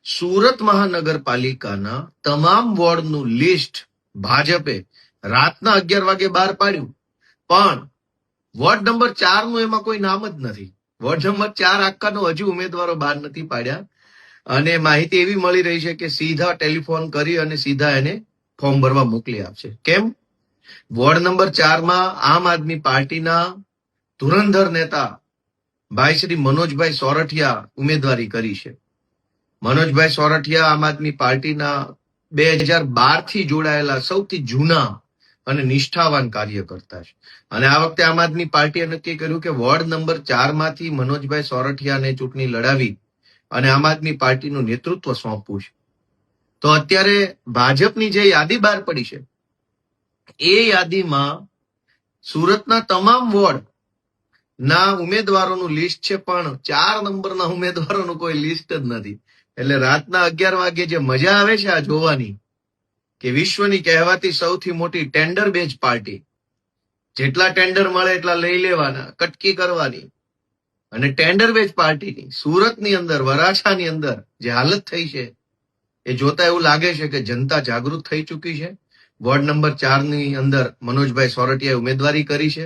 સુરત મહાનગરપાલિકાના તમામ વોર્ડનું લિસ્ટ ભાજપે રાતના 11 વાગે બહાર પાડ્યું, પણ વોર્ડ નંબર 4 નું એમાં કોઈ નામ જ નથી. વોર્ડ નંબર 4 આખાનો હજુ ઉમેદવારો બહાર નથી પાડ્યા અને માહિતી એવી મળી રહી છે કે સીધા ટેલિફોન કરી અને સીધા એને ફોર્મ ભરવા મોકલી આપશે. કેમ? વોર્ડ નંબર 4 માં આમ આદમી પાર્ટીના ધુરંધર નેતા ભાઈ શ્રી મનોજભાઈ સોરઠિયા ઉમેદવારી કરી છે. મનોજભાઈ સોરઠિયા આમ આદમી પાર્ટીના 2012 થી જોડાયેલા સૌથી જૂના અને નિષ્ઠાવાન કાર્યકર્તા છે અને આ વખતે આમ આદમી પાર્ટીએ નક્કી કર્યું કે વોર્ડ નંબર 4 માંથી મનોજભાઈ સોરઠિયાને ચૂંટણી લડાવી અને આમ આદમી પાર્ટીનું નેતૃત્વ સોંપવું છે. તો અત્યારે ભાજપની જે યાદી બહાર પડી છે એ યાદીમાં સુરતના તમામ વોર્ડ ના ઉમેદવારોનું લિસ્ટ છે, પણ 4 નંબરના ઉમેદવારોનું કોઈ લિસ્ટ જ નથી. એટલે રાતના 11 વાગે જે મજા આવે છે આ જોવાની કે વિશ્વની કહેવાતી સૌથી મોટી ટેન્ડર બેઝ પાર્ટી, જેટલા ટેન્ડર મળે એટલા લઈ લેવાના, કટકી કરવાની, અને ટેન્ડર બેઝ પાર્ટીની સુરતની અંદર, વરાછાની અંદર જે હાલત થઈ છે એ જોતા એવું લાગે છે કે જનતા જાગૃત થઈ ચૂકી છે. વોર્ડ નંબર 4 ની અંદર મનોજભાઈ સોરઠિયાએ ઉમેદવારી કરી છે.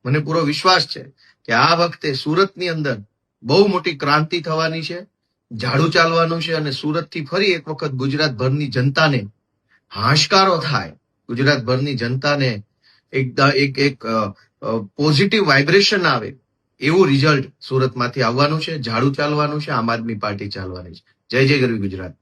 મને પૂરો વિશ્વાસ છે કે આ વખતે સુરતની અંદર બહુ મોટી ક્રાંતિ થવાની છે, ઝાડુ ચાલવાનું છે અને સુરતથી ફરી એક વખત ગુજરાતભરની જનતાને હાશકારો થાય, ગુજરાતભરની જનતાને એક પોઝિટિવ વાઇબ્રેશન આવે એવું રિઝલ્ટ સુરતમાંથી આવવાનું છે. ઝાડુ ચાલવાનું છે, આમ આદમી પાર્ટી ચાલવાની છે. જય જય ગરવી ગુજરાત.